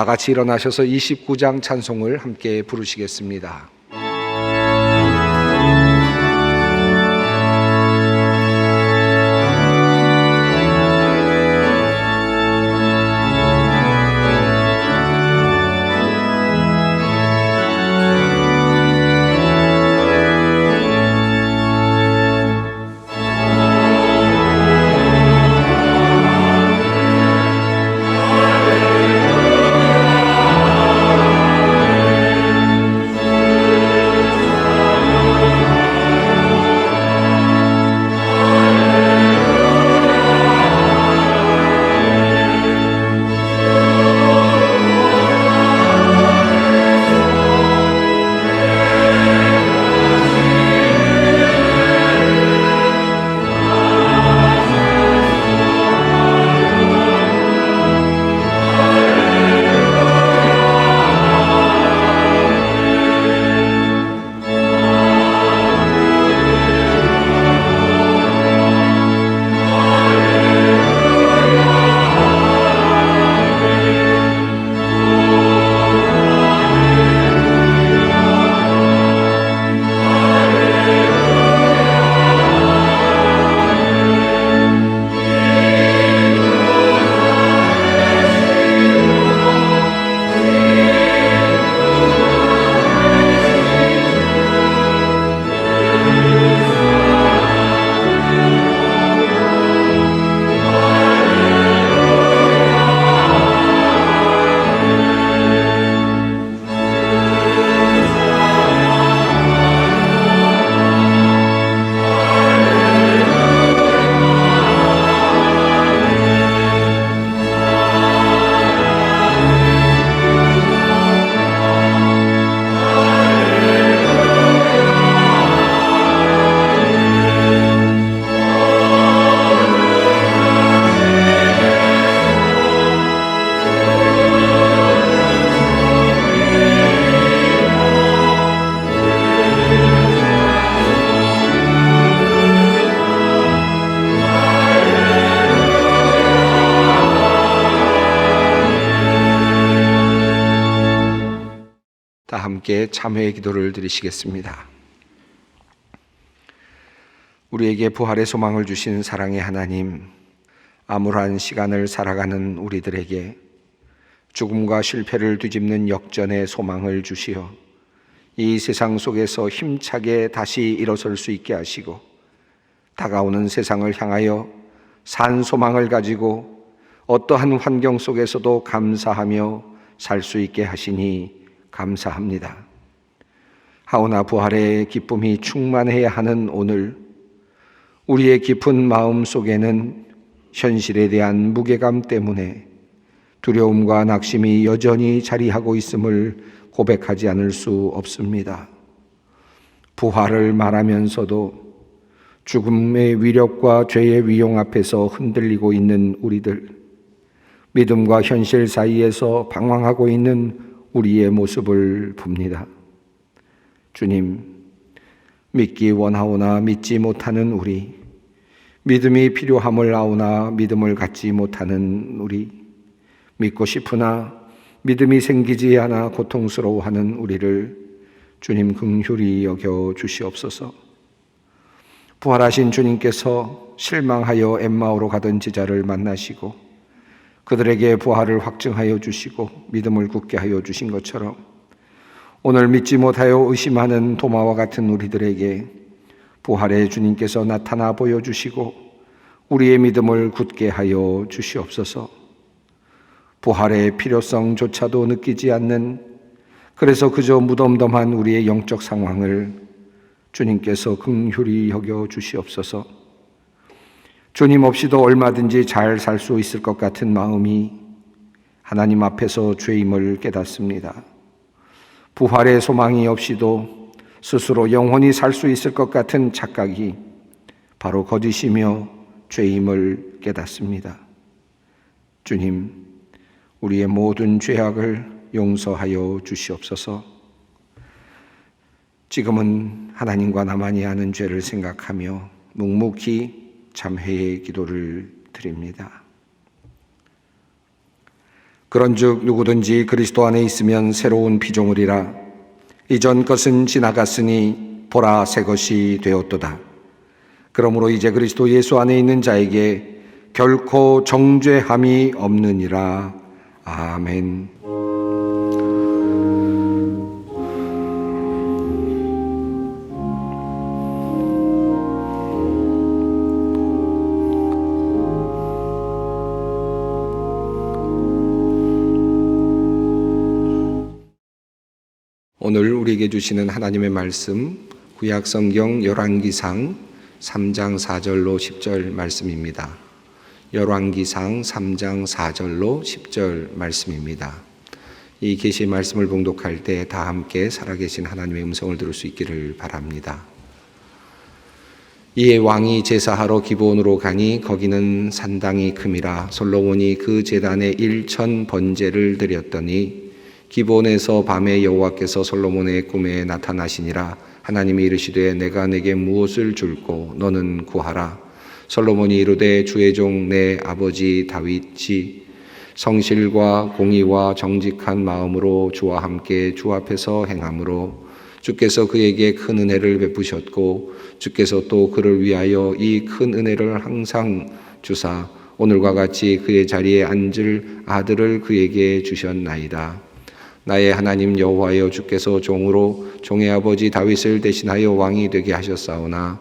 다 같이 일어나셔서 29장 찬송을 함께 부르시겠습니다. 다 함께 참회의 기도를 드리시겠습니다. 우리에게 부활의 소망을 주신 사랑의 하나님, 암울한 시간을 살아가는 우리들에게 죽음과 실패를 뒤집는 역전의 소망을 주시어 이 세상 속에서 힘차게 다시 일어설 수 있게 하시고 다가오는 세상을 향하여 산 소망을 가지고 어떠한 환경 속에서도 감사하며 살 수 있게 하시니 감사합니다. 하오나 부활의 기쁨이 충만해야 하는 오늘, 우리의 깊은 마음 속에는 현실에 대한 무게감 때문에 두려움과 낙심이 여전히 자리하고 있음을 고백하지 않을 수 없습니다. 부활을 말하면서도 죽음의 위력과 죄의 위용 앞에서 흔들리고 있는 우리들, 믿음과 현실 사이에서 방황하고 있는 우리의 모습을 봅니다. 주님, 믿기 원하오나 믿지 못하는 우리, 믿음이 필요함을 아오나 믿음을 갖지 못하는 우리, 믿고 싶으나 믿음이 생기지 않아 고통스러워하는 우리를 주님 긍휼히 여겨 주시옵소서. 부활하신 주님께서 실망하여 엠마오로 가던 제자를 만나시고 그들에게 부활을 확증하여 주시고 믿음을 굳게 하여 주신 것처럼 오늘 믿지 못하여 의심하는 도마와 같은 우리들에게 부활의 주님께서 나타나 보여주시고 우리의 믿음을 굳게 하여 주시옵소서. 부활의 필요성조차도 느끼지 않는, 그래서 그저 무덤덤한 우리의 영적 상황을 주님께서 긍휼히 여겨 주시옵소서. 주님 없이도 얼마든지 잘 살 수 있을 것 같은 마음이 하나님 앞에서 죄임을 깨닫습니다. 부활의 소망이 없이도 스스로 영원히 살 수 있을 것 같은 착각이 바로 거짓이며 죄임을 깨닫습니다. 주님, 우리의 모든 죄악을 용서하여 주시옵소서. 지금은 하나님과 나만이 아는 죄를 생각하며 묵묵히 참회의 기도를 드립니다. 그런즉 누구든지 그리스도 안에 있으면 새로운 피조물이라. 이전 것은 지나갔으니 보라 새 것이 되었도다. 그러므로 이제 그리스도 예수 안에 있는 자에게 결코 정죄함이 없느니라. 아멘. 오늘 우리에게 주시는 하나님의 말씀, 구약성경 열왕기상 3장 4절로 10절 말씀입니다. 열왕기상 3장 4절로 10절 말씀입니다. 이 계시의 말씀을 봉독할 때 다 함께 살아계신 하나님의 음성을 들을 수 있기를 바랍니다. 이에 왕이 제사하러 기브온으로 가니 거기는 산당이 큼이라. 솔로몬이 그 제단에 1,000 번제를 드렸더니 기브온에서 밤에 여호와께서 솔로몬의 꿈에 나타나시니라. 하나님이 이르시되 내가 내게 무엇을 줄꼬 너는 구하라. 솔로몬이 이르되 주의 종 내 아버지 다윗이 성실과 공의와 정직한 마음으로 주와 함께 주 앞에서 행함으로 주께서 그에게 큰 은혜를 베푸셨고 주께서 또 그를 위하여 이 큰 은혜를 항상 주사 오늘과 같이 그의 자리에 앉을 아들을 그에게 주셨나이다. 나의 하나님 여호와여, 주께서 종으로 종의 아버지 다윗을 대신하여 왕이 되게 하셨사오나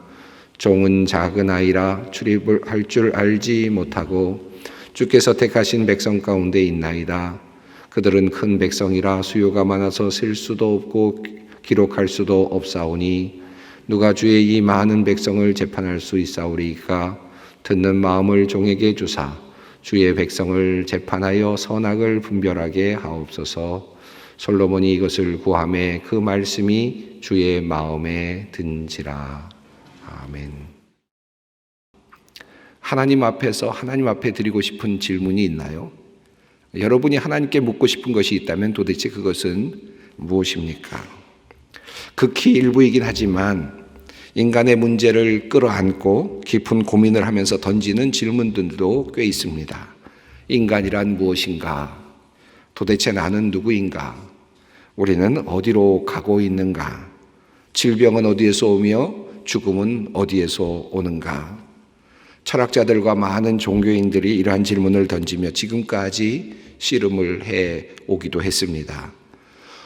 종은 작은 아이라 출입을 할 줄 알지 못하고 주께서 택하신 백성 가운데 있나이다. 그들은 큰 백성이라 수요가 많아서 셀 수도 없고 기록할 수도 없사오니 누가 주의 이 많은 백성을 재판할 수 있사오리까? 듣는 마음을 종에게 주사 주의 백성을 재판하여 선악을 분별하게 하옵소서. 솔로몬이 이것을 구하매 그 말씀이 주의 마음에 든지라. 아멘. 하나님 앞에서 하나님 앞에 드리고 싶은 질문이 있나요? 여러분이 하나님께 묻고 싶은 것이 있다면 도대체 그것은 무엇입니까? 극히 일부이긴 하지만 인간의 문제를 끌어안고 깊은 고민을 하면서 던지는 질문들도 꽤 있습니다. 인간이란 무엇인가? 도대체 나는 누구인가? 우리는 어디로 가고 있는가? 질병은 어디에서 오며 죽음은 어디에서 오는가? 철학자들과 많은 종교인들이 이러한 질문을 던지며 지금까지 씨름을 해 오기도 했습니다.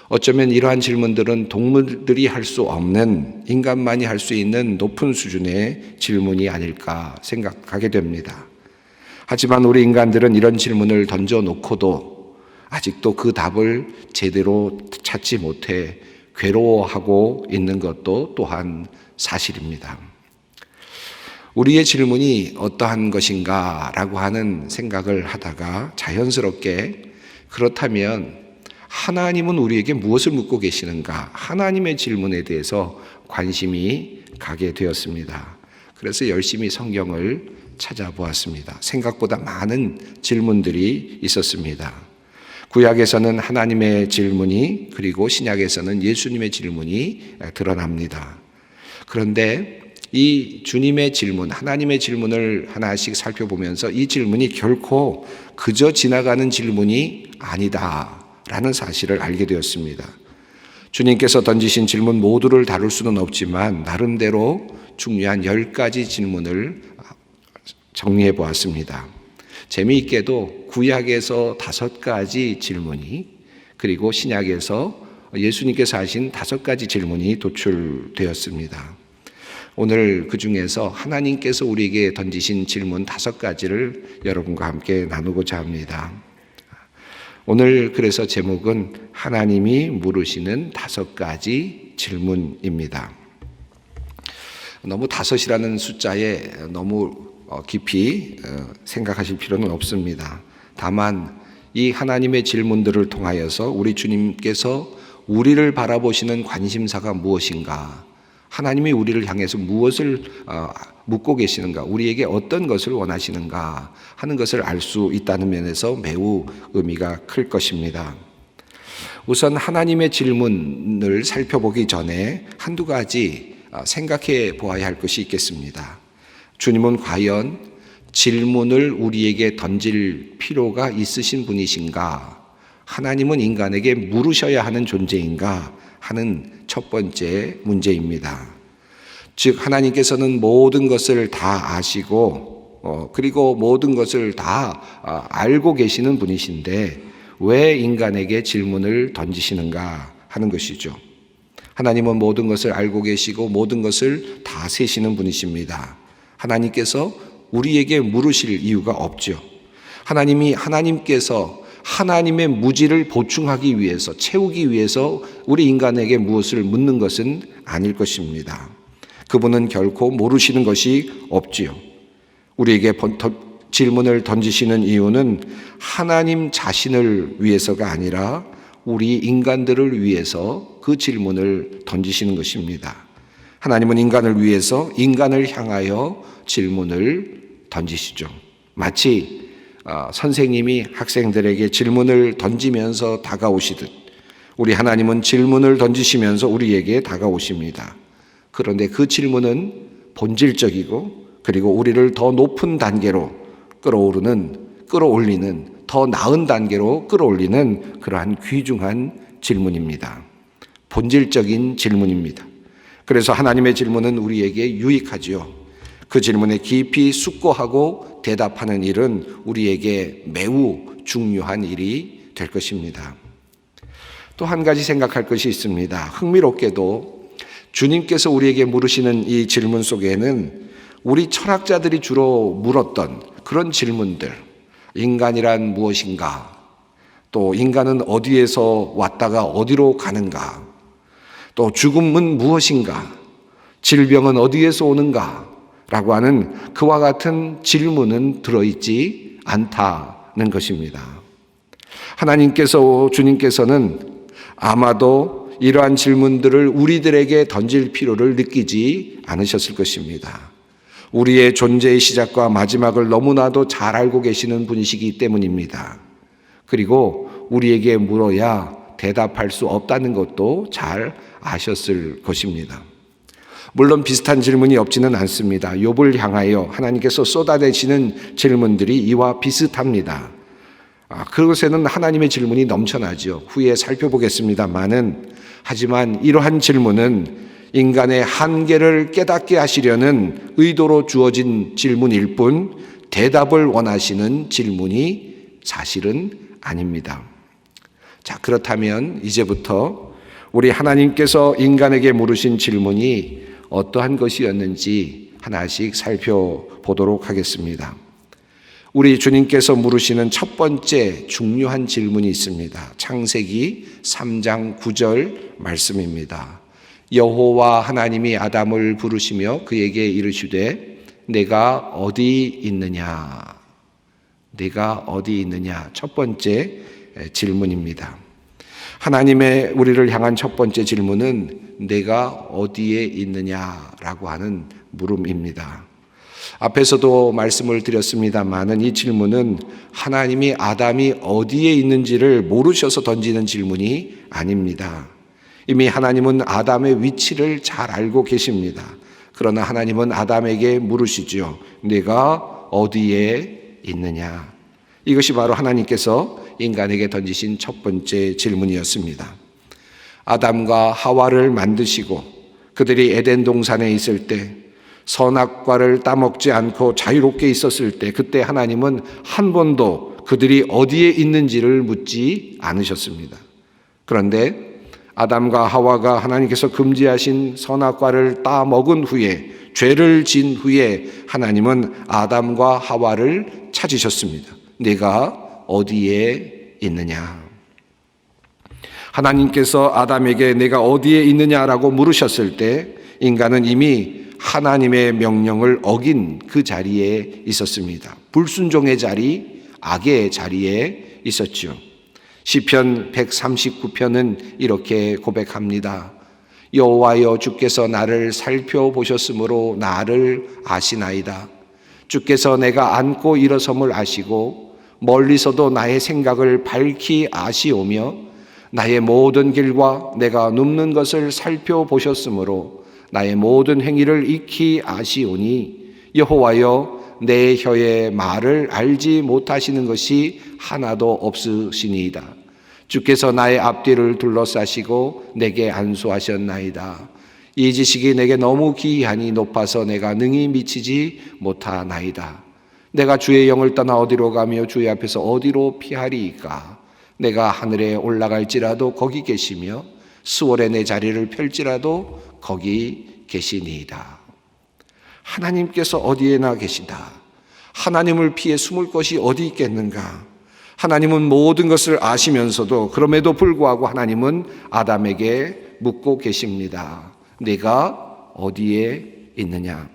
어쩌면 이러한 질문들은 동물들이 할 수 없는, 인간만이 할 수 있는 높은 수준의 질문이 아닐까 생각하게 됩니다. 하지만 우리 인간들은 이런 질문을 던져놓고도 아직도 그 답을 제대로 찾지 못해 괴로워하고 있는 것도 또한 사실입니다. 우리의 질문이 어떠한 것인가 라고 하는 생각을 하다가 자연스럽게 그렇다면 하나님은 우리에게 무엇을 묻고 계시는가? 하나님의 질문에 대해서 관심이 가게 되었습니다. 그래서 열심히 성경을 찾아보았습니다. 생각보다 많은 질문들이 있었습니다. 구약에서는 하나님의 질문이, 그리고 신약에서는 예수님의 질문이 드러납니다. 그런데 이 주님의 질문, 하나님의 질문을 하나씩 살펴보면서 이 질문이 결코 그저 지나가는 질문이 아니다라는 사실을 알게 되었습니다. 주님께서 던지신 질문 모두를 다룰 수는 없지만 나름대로 중요한 10가지 질문을 정리해 보았습니다. 재미있게도 구약에서 5가지 질문이, 그리고 신약에서 예수님께서 하신 5가지 질문이 도출되었습니다. 오늘 그 중에서 하나님께서 우리에게 던지신 질문 5가지를 여러분과 함께 나누고자 합니다. 오늘 그래서 제목은 하나님이 물으시는 5가지 질문입니다. 너무 5이라는 숫자에 너무 깊이 생각하실 필요는 없습니다. 다만 이 하나님의 질문들을 통하여서 우리 주님께서 우리를 바라보시는 관심사가 무엇인가, 하나님이 우리를 향해서 무엇을 묻고 계시는가, 우리에게 어떤 것을 원하시는가 하는 것을 알 수 있다는 면에서 매우 의미가 클 것입니다. 우선 하나님의 질문을 살펴보기 전에 한두 가지 생각해 보아야 할 것이 있겠습니다. 주님은 과연 질문을 우리에게 던질 필요가 있으신 분이신가? 하나님은 인간에게 물으셔야 하는 존재인가? 하는 첫 번째 문제입니다. 즉 하나님께서는 모든 것을 다 아시고 그리고 모든 것을 다 알고 계시는 분이신데 왜 인간에게 질문을 던지시는가 하는 것이죠. 하나님은 모든 것을 알고 계시고 모든 것을 다 세시는 분이십니다. 하나님께서 우리에게 물으실 이유가 없죠. 하나님께서 하나님의 무지를 보충하기 위해서, 채우기 위해서 우리 인간에게 무엇을 묻는 것은 아닐 것입니다. 그분은 결코 모르시는 것이 없지요. 우리에게 질문을 던지시는 이유는 하나님 자신을 위해서가 아니라 우리 인간들을 위해서 그 질문을 던지시는 것입니다. 하나님은 인간을 위해서 인간을 향하여 질문을 던지시죠. 마치 선생님이 학생들에게 질문을 던지면서 다가오시듯 우리 하나님은 질문을 던지시면서 우리에게 다가오십니다. 그런데 그 질문은 본질적이고 그리고 우리를 더 높은 단계로 끌어올리는 더 나은 단계로 끌어올리는 그러한 귀중한 질문입니다. 본질적인 질문입니다. 그래서 하나님의 질문은 우리에게 유익하지요. 그 질문에 깊이 숙고하고 대답하는 일은 우리에게 매우 중요한 일이 될 것입니다. 또 한 가지 생각할 것이 있습니다. 흥미롭게도 주님께서 우리에게 물으시는 이 질문 속에는 우리 철학자들이 주로 물었던 그런 질문들, 인간이란 무엇인가? 또 인간은 어디에서 왔다가 어디로 가는가? 또 죽음은 무엇인가? 질병은 어디에서 오는가? 라고 하는 그와 같은 질문은 들어있지 않다는 것입니다. 주님께서는 아마도 이러한 질문들을 우리들에게 던질 필요를 느끼지 않으셨을 것입니다. 우리의 존재의 시작과 마지막을 너무나도 잘 알고 계시는 분이시기 때문입니다. 그리고 우리에게 물어야 대답할 수 없다는 것도 잘 아셨을 것입니다. 물론 비슷한 질문이 없지는 않습니다. 욥을 향하여 하나님께서 쏟아내시는 질문들이 이와 비슷합니다. 그것에는 하나님의 질문이 넘쳐나죠. 후에 살펴보겠습니다만은 하지만 이러한 질문은 인간의 한계를 깨닫게 하시려는 의도로 주어진 질문일 뿐 대답을 원하시는 질문이 사실은 아닙니다. 자, 그렇다면 이제부터 우리 하나님께서 인간에게 물으신 질문이 어떠한 것이었는지 하나씩 살펴보도록 하겠습니다. 우리 주님께서 물으시는 첫 번째 중요한 질문이 있습니다. 창세기 3장 9절 말씀입니다. 여호와 하나님이 아담을 부르시며 그에게 이르시되 내가 어디 있느냐? 내가 어디 있느냐? 첫 번째 질문입니다. 하나님의 우리를 향한 첫 번째 질문은 내가 어디에 있느냐라고 하는 물음입니다. 앞에서도 말씀을 드렸습니다마는 이 질문은 하나님이 아담이 어디에 있는지를 모르셔서 던지는 질문이 아닙니다. 이미 하나님은 아담의 위치를 잘 알고 계십니다. 그러나 하나님은 아담에게 물으시죠. 내가 어디에 있느냐? 이것이 바로 하나님께서 인간에게 던지신 첫 번째 질문이었습니다. 아담과 하와를 만드시고 그들이 에덴 동산에 있을 때 선악과를 따먹지 않고 자유롭게 있었을 때 그때 하나님은 한 번도 그들이 어디에 있는지를 묻지 않으셨습니다. 그런데 아담과 하와가 하나님께서 금지하신 선악과를 따먹은 후에 죄를 지은 후에 하나님은 아담과 하와를 찾으셨습니다. 내가 어디에 있느냐? 하나님께서 아담에게 내가 어디에 있느냐라고 물으셨을 때 인간은 이미 하나님의 명령을 어긴 그 자리에 있었습니다. 불순종의 자리, 악의 자리에 있었죠. 시편 139편은 이렇게 고백합니다. 여호와여 주께서 나를 살펴보셨으므로 나를 아시나이다. 주께서 내가 앉고 일어섬을 아시고 멀리서도 나의 생각을 밝히 아시오며 나의 모든 길과 내가 눕는 것을 살펴보셨으므로 나의 모든 행위를 익히 아시오니 여호와여 내 혀의 말을 알지 못하시는 것이 하나도 없으시니이다. 주께서 나의 앞뒤를 둘러싸시고 내게 안수하셨나이다. 이 지식이 내게 너무 기이하니 높아서 내가 능히 미치지 못하나이다. 내가 주의 영을 떠나 어디로 가며 주의 앞에서 어디로 피하리이까? 내가 하늘에 올라갈지라도 거기 계시며 수월에 내 자리를 펼지라도 거기 계시니이다. 하나님께서 어디에나 계시다. 하나님을 피해 숨을 곳이 어디 있겠는가? 하나님은 모든 것을 아시면서도 그럼에도 불구하고 하나님은 아담에게 묻고 계십니다. 내가 어디에 있느냐?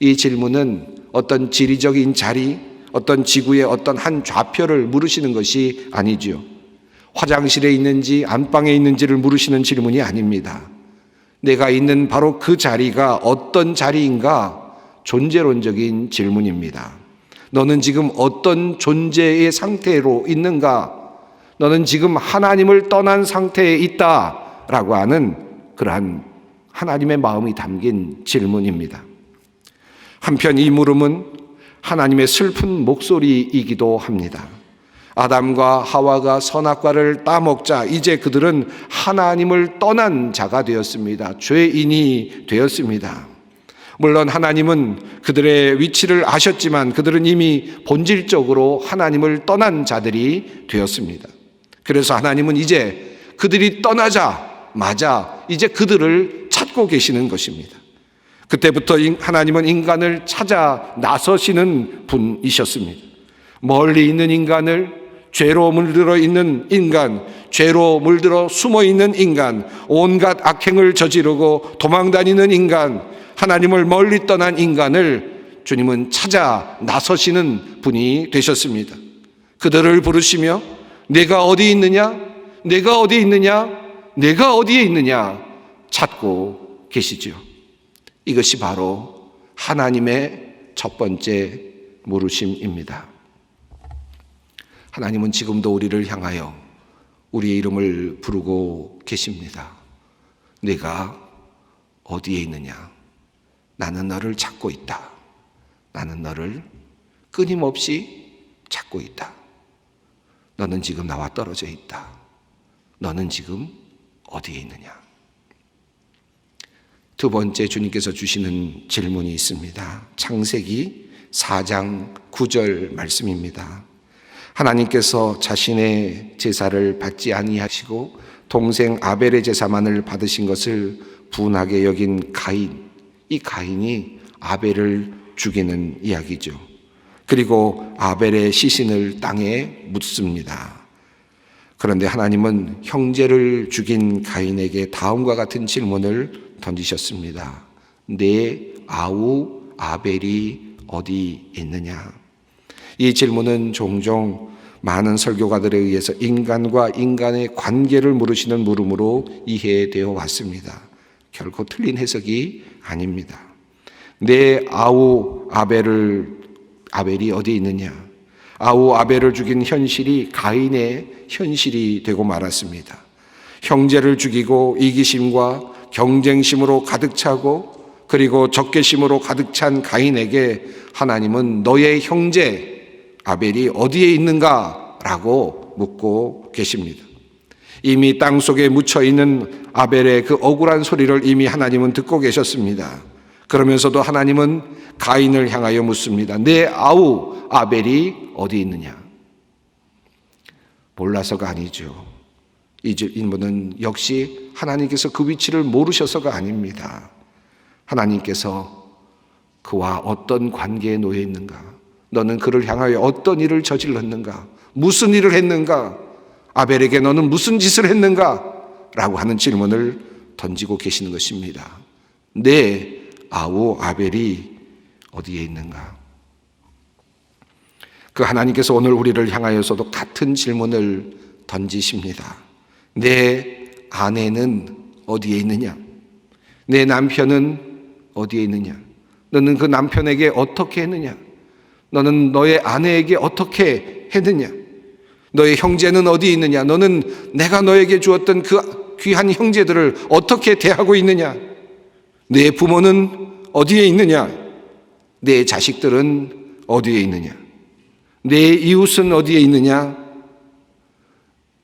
이 질문은 어떤 지리적인 자리, 어떤 지구의 어떤 한 좌표를 물으시는 것이 아니죠. 화장실에 있는지 안방에 있는지를 물으시는 질문이 아닙니다. 내가 있는 바로 그 자리가 어떤 자리인가? 존재론적인 질문입니다. 너는 지금 어떤 존재의 상태로 있는가? 너는 지금 하나님을 떠난 상태에 있다라고 하는 그러한 하나님의 마음이 담긴 질문입니다. 한편 이 물음은 하나님의 슬픈 목소리이기도 합니다. 아담과 하와가 선악과를 따먹자 이제 그들은 하나님을 떠난 자가 되었습니다. 죄인이 되었습니다. 물론 하나님은 그들의 위치를 아셨지만 그들은 이미 본질적으로 하나님을 떠난 자들이 되었습니다. 그래서 하나님은 이제 그들이 떠나자마자 이제 그들을 찾고 계시는 것입니다. 그때부터 하나님은 인간을 찾아 나서시는 분이셨습니다. 멀리 있는 인간을, 죄로 물들어 있는 인간, 죄로 물들어 숨어 있는 인간, 온갖 악행을 저지르고 도망다니는 인간, 하나님을 멀리 떠난 인간을 주님은 찾아 나서시는 분이 되셨습니다. 그들을 부르시며 내가 어디 있느냐? 내가 어디 있느냐? 내가 어디에 있느냐? 찾고 계시죠. 이것이 바로 하나님의 첫 번째 물으심입니다. 하나님은 지금도 우리를 향하여 우리의 이름을 부르고 계십니다. 내가 어디에 있느냐? 나는 너를 찾고 있다. 나는 너를 끊임없이 찾고 있다. 너는 지금 나와 떨어져 있다. 너는 지금 어디에 있느냐? 두 번째 주님께서 주시는 질문이 있습니다. 창세기 4장 9절 말씀입니다. 하나님께서 자신의 제사를 받지 아니하시고 동생 아벨의 제사만을 받으신 것을 분하게 여긴 가인, 이 가인이 아벨을 죽이는 이야기죠. 그리고 아벨의 시신을 땅에 묻습니다. 그런데 하나님은 형제를 죽인 가인에게 다음과 같은 질문을 던지셨습니다. 내 아우 아벨이 어디 있느냐? 이 질문은 종종 많은 설교가들에 의해서 인간과 인간의 관계를 물으시는 물음으로 이해되어 왔습니다. 결코 틀린 해석이 아닙니다. 내 아우 아벨이 어디 있느냐? 아우 아벨을 죽인 현실이 가인의 현실이 되고 말았습니다. 형제를 죽이고 이기심과 경쟁심으로 가득 차고 그리고 적개심으로 가득 찬 가인에게 하나님은 너의 형제 아벨이 어디에 있는가? 라고 묻고 계십니다. 이미 땅속에 묻혀있는 아벨의 그 억울한 소리를 이미 하나님은 듣고 계셨습니다. 그러면서도 하나님은 가인을 향하여 묻습니다. 내 아우 아벨이 어디 있느냐? 몰라서가 아니죠. 이 질문은 역시 하나님께서 그 위치를 모르셔서가 아닙니다. 하나님께서 그와 어떤 관계에 놓여 있는가? 너는 그를 향하여 어떤 일을 저질렀는가? 무슨 일을 했는가? 아벨에게 너는 무슨 짓을 했는가? 라고 하는 질문을 던지고 계시는 것입니다. 내 아우 아벨이 어디에 있는가? 그 하나님께서 오늘 우리를 향하여서도 같은 질문을 던지십니다. 내 아내는 어디에 있느냐? 내 남편은 어디에 있느냐? 너는 그 남편에게 어떻게 했느냐? 너는 너의 아내에게 어떻게 했느냐? 너의 형제는 어디에 있느냐? 너는 내가 너에게 주었던 그 귀한 형제들을 어떻게 대하고 있느냐? 내 부모는 어디에 있느냐? 내 자식들은 어디에 있느냐? 내 이웃은 어디에 있느냐?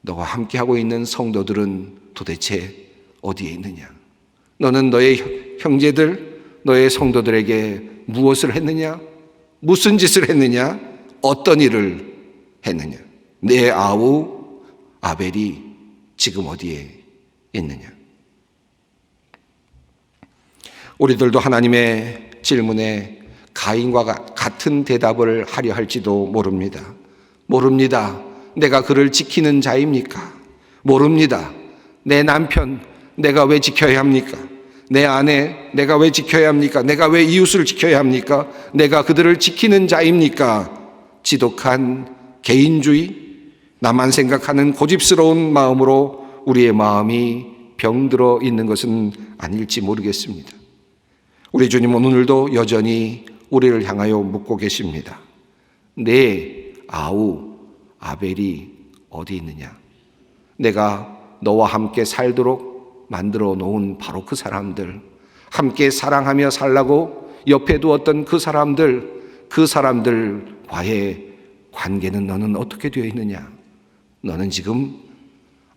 너와 함께하고 있는 성도들은 도대체 어디에 있느냐? 너는 너의 형제들, 너의 성도들에게 무엇을 했느냐? 무슨 짓을 했느냐? 어떤 일을 했느냐? 내 아우 아벨이 지금 어디에 있느냐? 우리들도 하나님의 질문에 가인과 같은 대답을 하려 할지도 모릅니다. 모릅니다. 내가 그를 지키는 자입니까? 모릅니다. 내 남편 내가 왜 지켜야 합니까? 내 아내 내가 왜 지켜야 합니까? 내가 왜 이웃을 지켜야 합니까? 내가 그들을 지키는 자입니까? 지독한 개인주의, 나만 생각하는 고집스러운 마음으로 우리의 마음이 병들어 있는 것은 아닐지 모르겠습니다. 우리 주님은 오늘도 여전히 우리를 향하여 묻고 계십니다. 내 아우 아벨이 어디 있느냐? 내가 너와 함께 살도록 만들어 놓은 바로 그 사람들, 함께 사랑하며 살라고 옆에 두었던 그 사람들과의 관계는 너는 어떻게 되어 있느냐? 너는 지금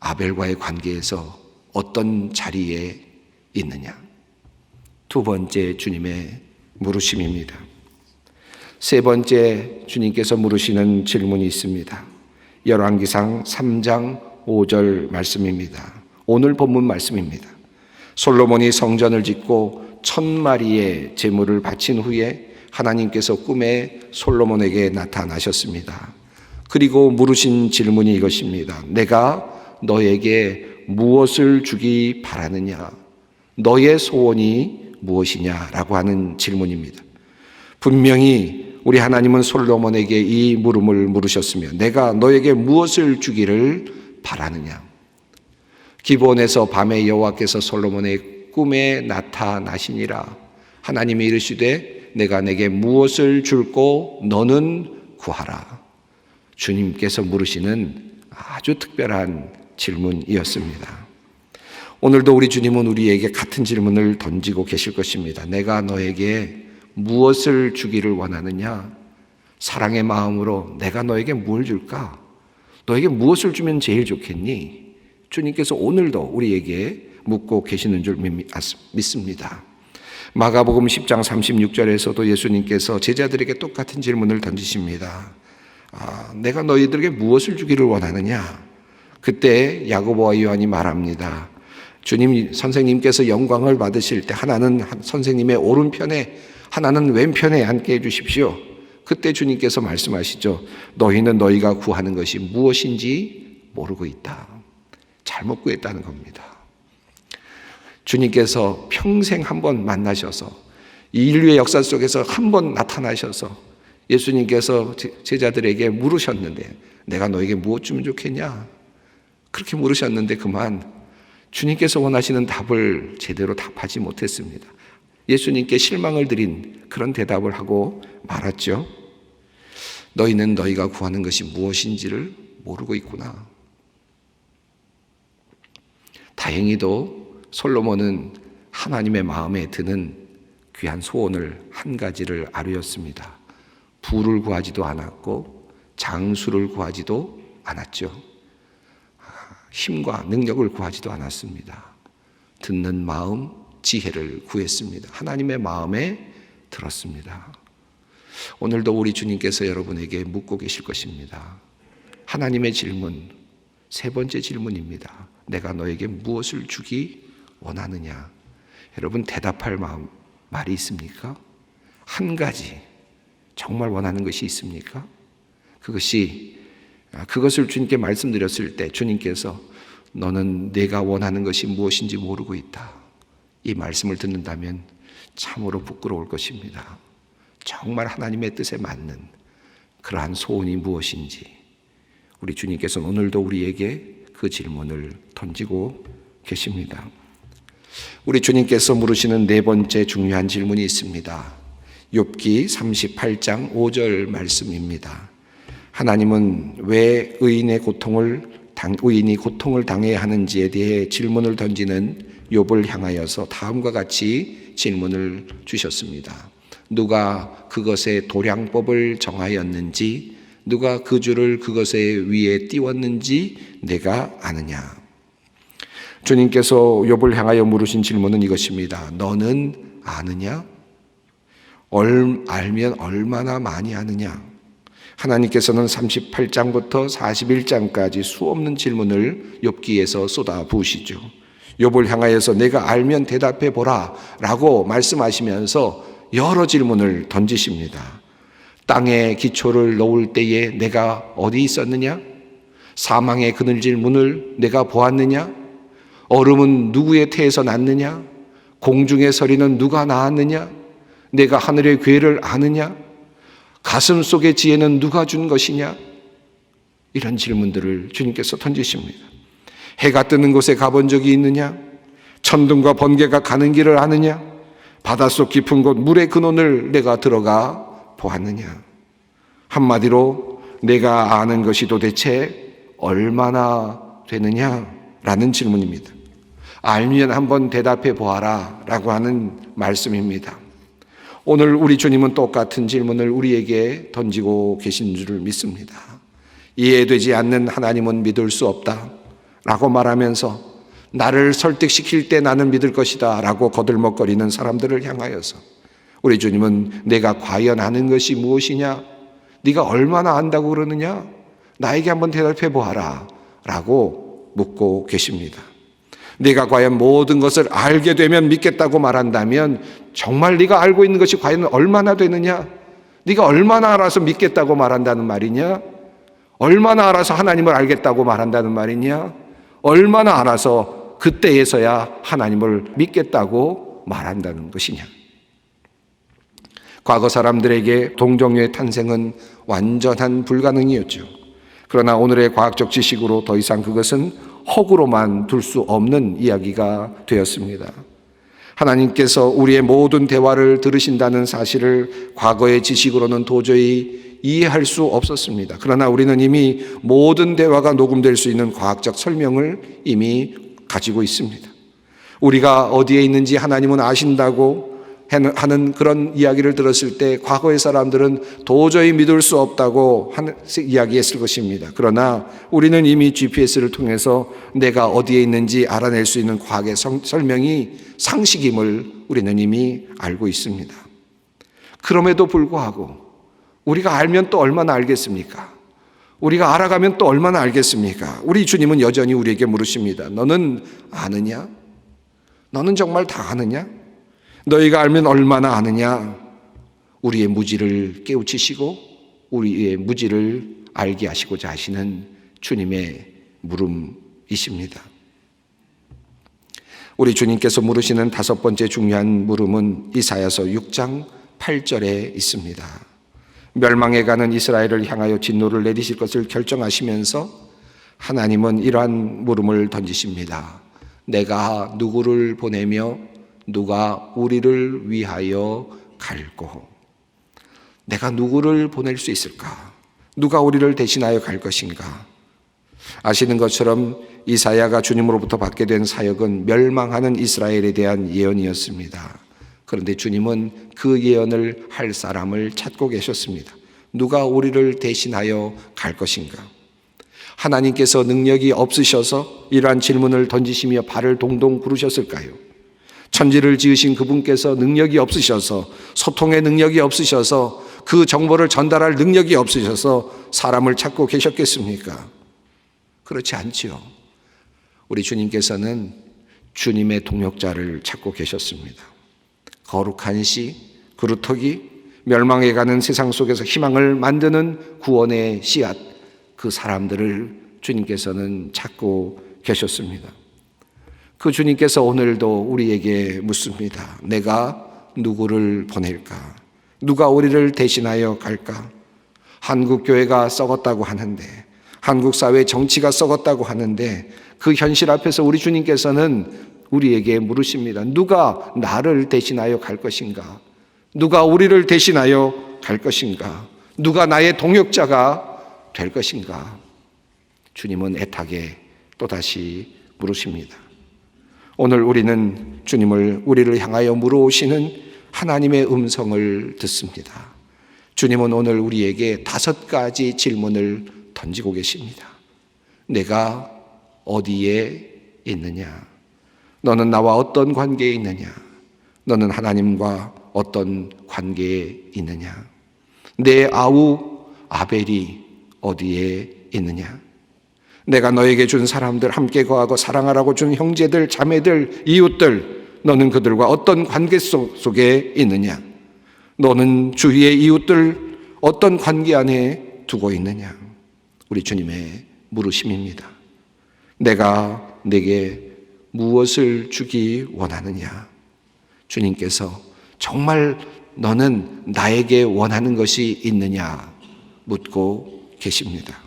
아벨과의 관계에서 어떤 자리에 있느냐? 두 번째 주님의 물으심입니다. 세 번째 주님께서 물으시는 질문이 있습니다. 열왕기상 3장 5절 말씀입니다. 오늘 본문 말씀입니다. 솔로몬이 성전을 짓고 1000마리의 제물을 바친 후에 하나님께서 꿈에 솔로몬에게 나타나셨습니다. 그리고 물으신 질문이 이것입니다. 내가 너에게 무엇을 주기 바라느냐? 너의 소원이 무엇이냐라고 하는 질문입니다. 분명히 우리 하나님은 솔로몬에게 이 물음을 물으셨으며 내가 너에게 무엇을 주기를 바라느냐? 기브온에서 밤에 여호와께서 솔로몬의 꿈에 나타나시니라. 하나님이 이르시되 내가 내게 무엇을 줄고 너는 구하라. 주님께서 물으시는 아주 특별한 질문이었습니다. 오늘도 우리 주님은 우리에게 같은 질문을 던지고 계실 것입니다. 내가 너에게 무엇을 주기를 원하느냐? 사랑의 마음으로 내가 너에게 뭘 줄까? 너에게 무엇을 주면 제일 좋겠니? 주님께서 오늘도 우리에게 묻고 계시는 줄 믿습니다. 마가복음 10장 36절에서도 예수님께서 제자들에게 똑같은 질문을 던지십니다. 내가 너희들에게 무엇을 주기를 원하느냐? 그때 야고보와 요한이 말합니다. 주님 선생님께서 영광을 받으실 때 하나는 선생님의 오른편에 하나는 왼편에 앉게 해주십시오. 그때 주님께서 말씀하시죠. 너희는 너희가 구하는 것이 무엇인지 모르고 있다. 잘못 구했다는 겁니다. 주님께서 평생 한 번 만나셔서 이 인류의 역사 속에서 한 번 나타나셔서 예수님께서 제자들에게 물으셨는데 내가 너에게 무엇 주면 좋겠냐? 그렇게 물으셨는데 그만 주님께서 원하시는 답을 제대로 답하지 못했습니다. 예수님께 실망을 드린 그런 대답을 하고 말았죠. 너희는 너희가 구하는 것이 무엇인지를 모르고 있구나. 다행히도 솔로몬은 하나님의 마음에 드는 귀한 소원을 한 가지를 아뢰었습니다. 부를 구하지도 않았고 장수를 구하지도 않았죠. 힘과 능력을 구하지도 않았습니다. 듣는 마음, 지혜를 구했습니다. 하나님의 마음에 들었습니다. 오늘도 우리 주님께서 여러분에게 묻고 계실 것입니다. 하나님의 질문, 세 번째 질문입니다. 내가 너에게 무엇을 주기 원하느냐? 여러분 대답할 말이 있습니까? 한 가지 정말 원하는 것이 있습니까? 그것을 주님께 말씀드렸을 때 주님께서 너는 내가 원하는 것이 무엇인지 모르고 있다. 이 말씀을 듣는다면 참으로 부끄러울 것입니다. 정말 하나님의 뜻에 맞는 그러한 소원이 무엇인지 우리 주님께서는 오늘도 우리에게 그 질문을 던지고 계십니다. 우리 주님께서 물으시는 네 번째 중요한 질문이 있습니다. 욥기 38장 5절 말씀입니다. 하나님은 왜 의인이 고통을 당해야 하는지에 대해 질문을 던지는 욥을 향하여서 다음과 같이 질문을 주셨습니다. 누가 그것의 도량법을 정하였는지, 누가 그 줄을 그것의 위에 띄웠는지 내가 아느냐. 주님께서 욥을 향하여 물으신 질문은 이것입니다. 너는 아느냐? 알면 얼마나 많이 아느냐? 하나님께서는 38장부터 41장까지 수없는 질문을 욥기에서 쏟아부으시죠. 욥을 향하여서 내가 알면 대답해 보라 라고 말씀하시면서 여러 질문을 던지십니다. 땅에 기초를 놓을 때에 내가 어디 있었느냐? 사망의 그늘질 문을 내가 보았느냐? 얼음은 누구의 태에서 났느냐? 공중의 서리는 누가 낳았느냐? 내가 하늘의 괴를 아느냐? 가슴 속의 지혜는 누가 준 것이냐? 이런 질문들을 주님께서 던지십니다. 해가 뜨는 곳에 가본 적이 있느냐? 천둥과 번개가 가는 길을 아느냐? 바닷속 깊은 곳 물의 근원을 내가 들어가 보았느냐? 한마디로 내가 아는 것이 도대체 얼마나 되느냐라는 질문입니다. 알면 한번 대답해 보아라 라고 하는 말씀입니다. 오늘 우리 주님은 똑같은 질문을 우리에게 던지고 계신 줄 믿습니다. 이해되지 않는 하나님은 믿을 수 없다 라고 말하면서 나를 설득시킬 때 나는 믿을 것이다 라고 거들먹거리는 사람들을 향하여서 우리 주님은 내가 과연 아는 것이 무엇이냐? 네가 얼마나 안다고 그러느냐? 나에게 한번 대답해 보아라 라고 묻고 계십니다. 네가 과연 모든 것을 알게 되면 믿겠다고 말한다면 정말 네가 알고 있는 것이 과연 얼마나 되느냐? 네가 얼마나 알아서 믿겠다고 말한다는 말이냐? 얼마나 알아서 하나님을 알겠다고 말한다는 말이냐? 얼마나 알아서 그때에서야 하나님을 믿겠다고 말한다는 것이냐? 과거 사람들에게 동정녀의 탄생은 완전한 불가능이었죠. 그러나 오늘의 과학적 지식으로 더 이상 그것은 허구로만 둘 수 없는 이야기가 되었습니다. 하나님께서 우리의 모든 대화를 들으신다는 사실을 과거의 지식으로는 도저히 이해할 수 없었습니다. 그러나 우리는 이미 모든 대화가 녹음될 수 있는 과학적 설명을 이미 가지고 있습니다. 우리가 어디에 있는지 하나님은 아신다고 하는 그런 이야기를 들었을 때 과거의 사람들은 도저히 믿을 수 없다고 이야기했을 것입니다. 그러나 우리는 이미 GPS를 통해서 내가 어디에 있는지 알아낼 수 있는 과학의 설명이 상식임을 우리는 이미 알고 있습니다. 그럼에도 불구하고 우리가 알면 또 얼마나 알겠습니까? 우리가 알아가면 또 얼마나 알겠습니까? 우리 주님은 여전히 우리에게 물으십니다. 너는 아느냐? 너는 정말 다 아느냐? 너희가 알면 얼마나 아느냐? 우리의 무지를 깨우치시고 우리의 무지를 알게 하시고자 하시는 주님의 물음이십니다. 우리 주님께서 물으시는 다섯 번째 중요한 물음은 이사야서 6장 8절에 있습니다. 멸망해 가는 이스라엘을 향하여 진노를 내리실 것을 결정하시면서 하나님은 이러한 물음을 던지십니다. 내가 누구를 보내며 누가 우리를 위하여 갈고? 내가 누구를 보낼 수 있을까? 누가 우리를 대신하여 갈 것인가? 아시는 것처럼 이사야가 주님으로부터 받게 된 사역은 멸망하는 이스라엘에 대한 예언이었습니다. 그런데 주님은 그 예언을 할 사람을 찾고 계셨습니다. 누가 우리를 대신하여 갈 것인가? 하나님께서 능력이 없으셔서 이러한 질문을 던지시며 발을 동동 구르셨을까요? 천지를 지으신 그분께서 능력이 없으셔서, 소통의 능력이 없으셔서, 그 정보를 전달할 능력이 없으셔서 사람을 찾고 계셨겠습니까? 그렇지 않지요. 우리 주님께서는 주님의 동역자를 찾고 계셨습니다. 거룩한 씨, 그루터기, 멸망해 가는 세상 속에서 희망을 만드는 구원의 씨앗, 그 사람들을 주님께서는 찾고 계셨습니다. 그 주님께서 오늘도 우리에게 묻습니다. 내가 누구를 보낼까? 누가 우리를 대신하여 갈까? 한국 교회가 썩었다고 하는데, 한국 사회 정치가 썩었다고 하는데 그 현실 앞에서 우리 주님께서는 우리에게 물으십니다. 누가 나를 대신하여 갈 것인가? 누가 우리를 대신하여 갈 것인가? 누가 나의 동역자가 될 것인가? 주님은 애타게 또다시 물으십니다. 오늘 우리는 주님을 우리를 향하여 물어오시는 하나님의 음성을 듣습니다. 주님은 오늘 우리에게 5가지 질문을 던지고 계십니다. 내가 어디에 있느냐? 너는 나와 어떤 관계에 있느냐? 너는 하나님과 어떤 관계에 있느냐? 내 아우 아벨이 어디에 있느냐? 내가 너에게 준 사람들, 함께 거하고 사랑하라고 준 형제들, 자매들, 이웃들, 너는 그들과 어떤 관계 속에 있느냐? 너는 주위의 이웃들 어떤 관계 안에 두고 있느냐? 우리 주님의 물으심입니다. 내가 내게 무엇을 주기 원하느냐? 주님께서 정말 너는 나에게 원하는 것이 있느냐 묻고 계십니다.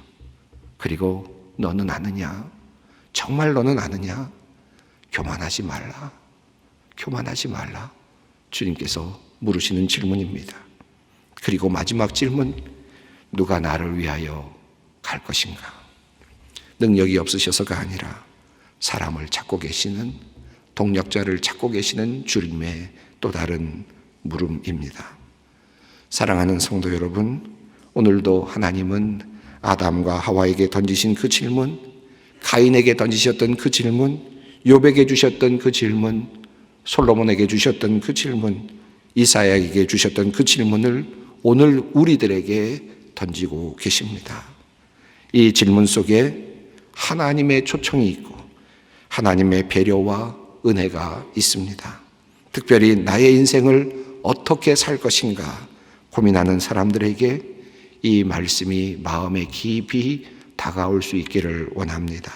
그리고 너는 아느냐? 정말 너는 아느냐? 교만하지 말라. 교만하지 말라. 주님께서 물으시는 질문입니다. 그리고 마지막 질문, 누가 나를 위하여 갈 것인가? 능력이 없으셔서가 아니라 사람을 찾고 계시는, 동력자를 찾고 계시는 주님의 또 다른 물음입니다. 사랑하는 성도 여러분, 오늘도 하나님은 아담과 하와에게 던지신 그 질문, 가인에게 던지셨던 그 질문, 욥에게 주셨던 그 질문, 솔로몬에게 주셨던 그 질문, 이사야에게 주셨던 그 질문을 오늘 우리들에게 던지고 계십니다. 이 질문 속에 하나님의 초청이 있고 하나님의 배려와 은혜가 있습니다. 특별히 나의 인생을 어떻게 살 것인가 고민하는 사람들에게 이 말씀이 마음에 깊이 다가올 수 있기를 원합니다.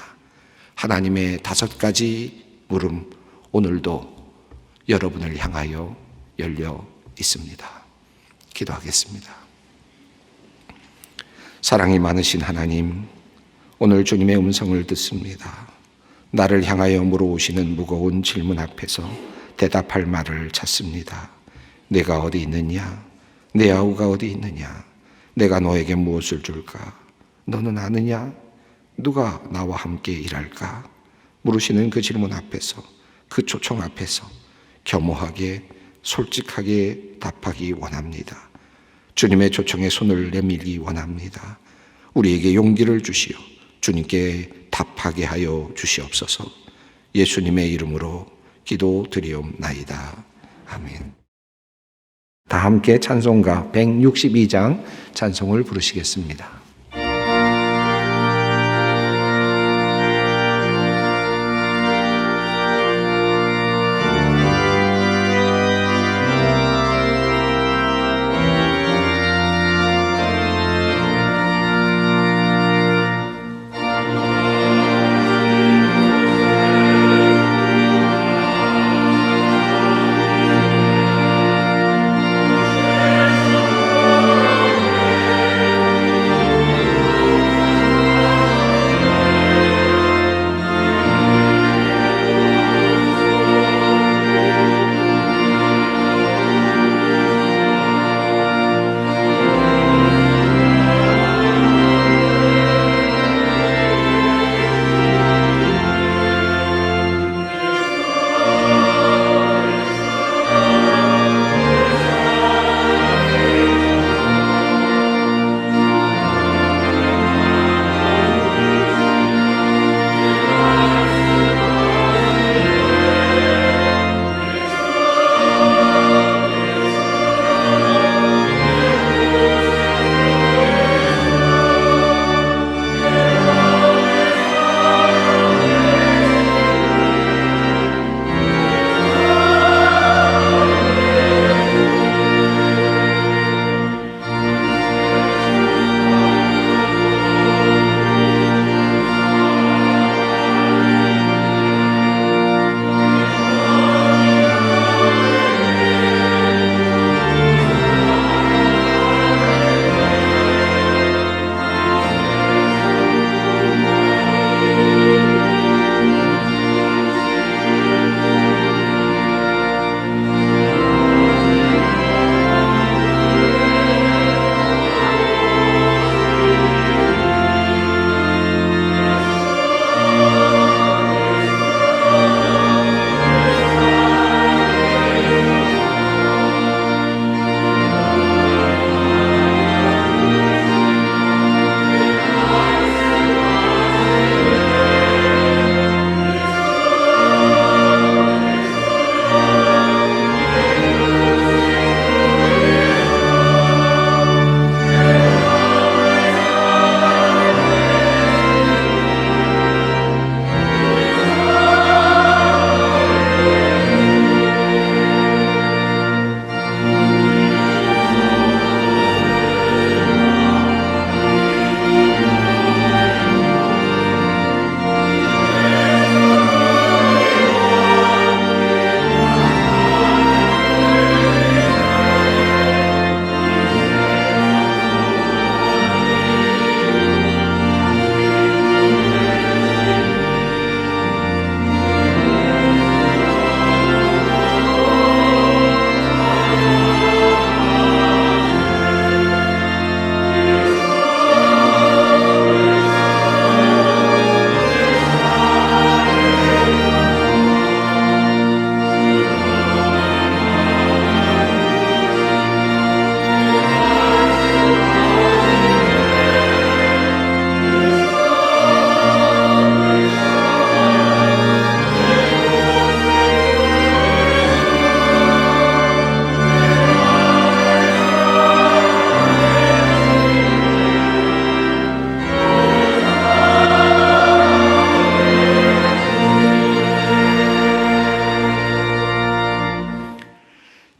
하나님의 5가지 물음, 오늘도 여러분을 향하여 열려 있습니다. 기도하겠습니다. 사랑이 많으신 하나님, 오늘 주님의 음성을 듣습니다. 나를 향하여 물어오시는 무거운 질문 앞에서 대답할 말을 찾습니다. 내가 어디 있느냐? 내 아우가 어디 있느냐? 내가 너에게 무엇을 줄까? 너는 아느냐? 누가 나와 함께 일할까? 물으시는 그 질문 앞에서, 그 초청 앞에서 겸허하게 솔직하게 답하기 원합니다. 주님의 초청에 손을 내밀기 원합니다. 우리에게 용기를 주시어 주님께 답하게 하여 주시옵소서. 예수님의 이름으로 기도드리옵나이다. 아멘. 다 함께 찬송가 162장 찬송을 부르시겠습니다.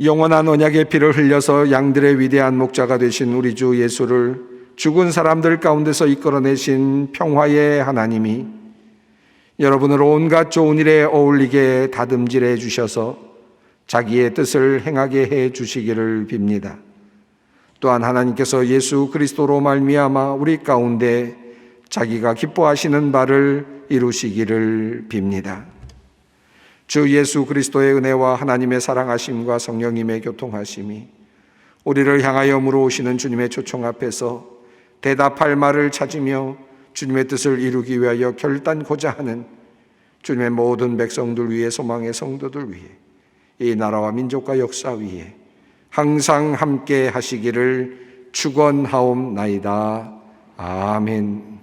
영원한 언약의 피를 흘려서 양들의 위대한 목자가 되신 우리 주 예수를 죽은 사람들 가운데서 이끌어내신 평화의 하나님이 여러분을 온갖 좋은 일에 어울리게 다듬질해 주셔서 자기의 뜻을 행하게 해 주시기를 빕니다. 또한 하나님께서 예수 그리스도로 말미암아 우리 가운데 자기가 기뻐하시는 바를 이루시기를 빕니다. 주 예수 그리스도의 은혜와 하나님의 사랑하심과 성령님의 교통하심이 우리를 향하여 물어오시는 주님의 초청 앞에서 대답할 말을 찾으며 주님의 뜻을 이루기 위하여 결단코자 하는 주님의 모든 백성들 위해, 소망의 성도들 위해, 이 나라와 민족과 역사 위에 항상 함께 하시기를 축원하옵나이다. 아멘.